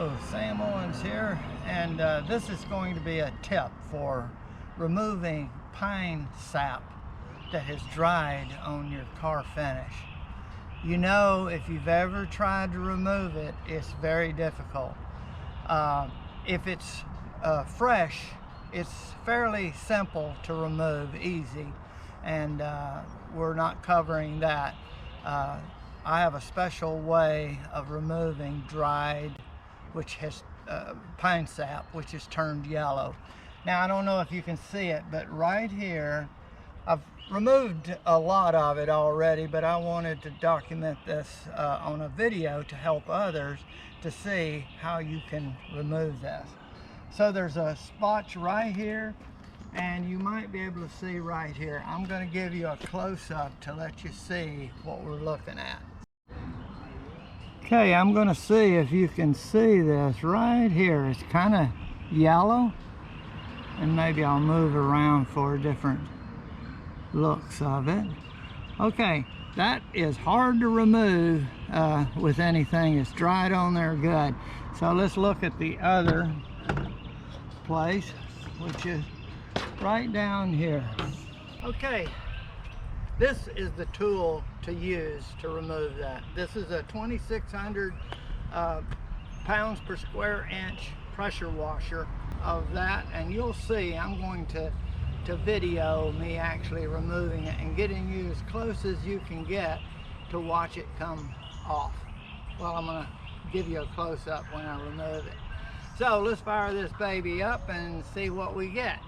Hello, Sam Owens here, and this is going to be a tip for removing pine sap that has dried on your car finish. You know, if you've ever tried to remove it, it's very difficult. If it's fresh, it's fairly simple to remove, easy, and we're not covering that. I have a special way of removing dried, which has pine sap, which is turned yellow. Now, I don't know if you can see it, but right here, I've removed a lot of it already, but I wanted to document this on a video to help others to see how you can remove this. So there's a spot right here, and you might be able to see right here. I'm going to give you a close-up to let you see what we're looking at. Okay, I'm going to see if you can see this right here. It's kind of yellow, and maybe I'll move around for different looks of it. Okay, that is hard to remove with anything that's dried on there good. So let's look at the other place, which is right down here. Okay, this is the tool to use to remove that. This is a 2,600 pounds per square inch pressure washer of that, and you'll see I'm going to video me actually removing it and getting you as close as you can get to watch it come off. Well, I'm going to give you a close-up when I remove it. So let's fire this baby up and see what we get.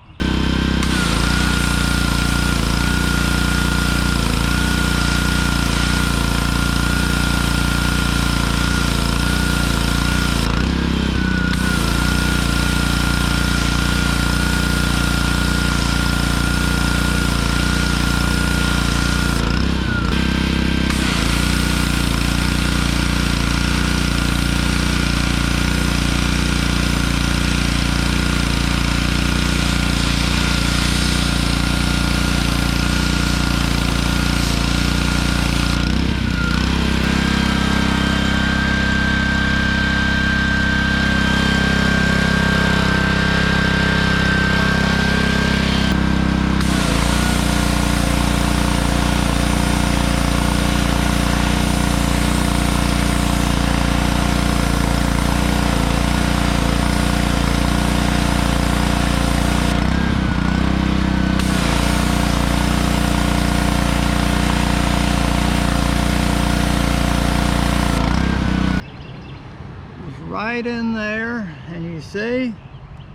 Right in there, and you see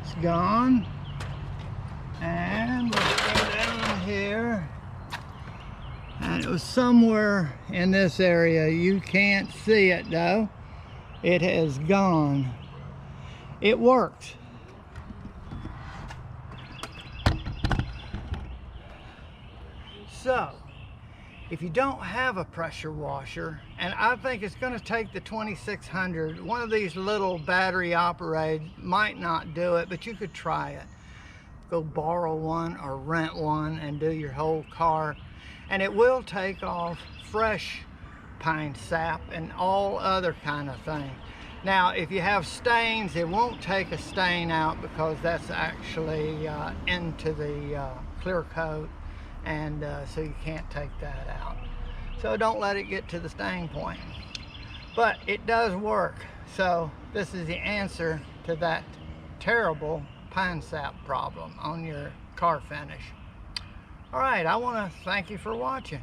it's gone. And let's go down here, and it was somewhere in this area. You can't see it though. It has gone. It worked. So if you don't have a pressure washer, and I think it's going to take the 2,600, one of these little battery operated might not do it, but you could try it. Go borrow one or rent one and do your whole car, and it will take off fresh pine sap and all other kind of things. Now, if you have stains, it won't take a stain out because that's actually into the clear coat. And so you can't take that out. So don't let it get to the stain point. But it does work. So this is the answer to that terrible pine sap problem on your car finish. All right, I want to thank you for watching.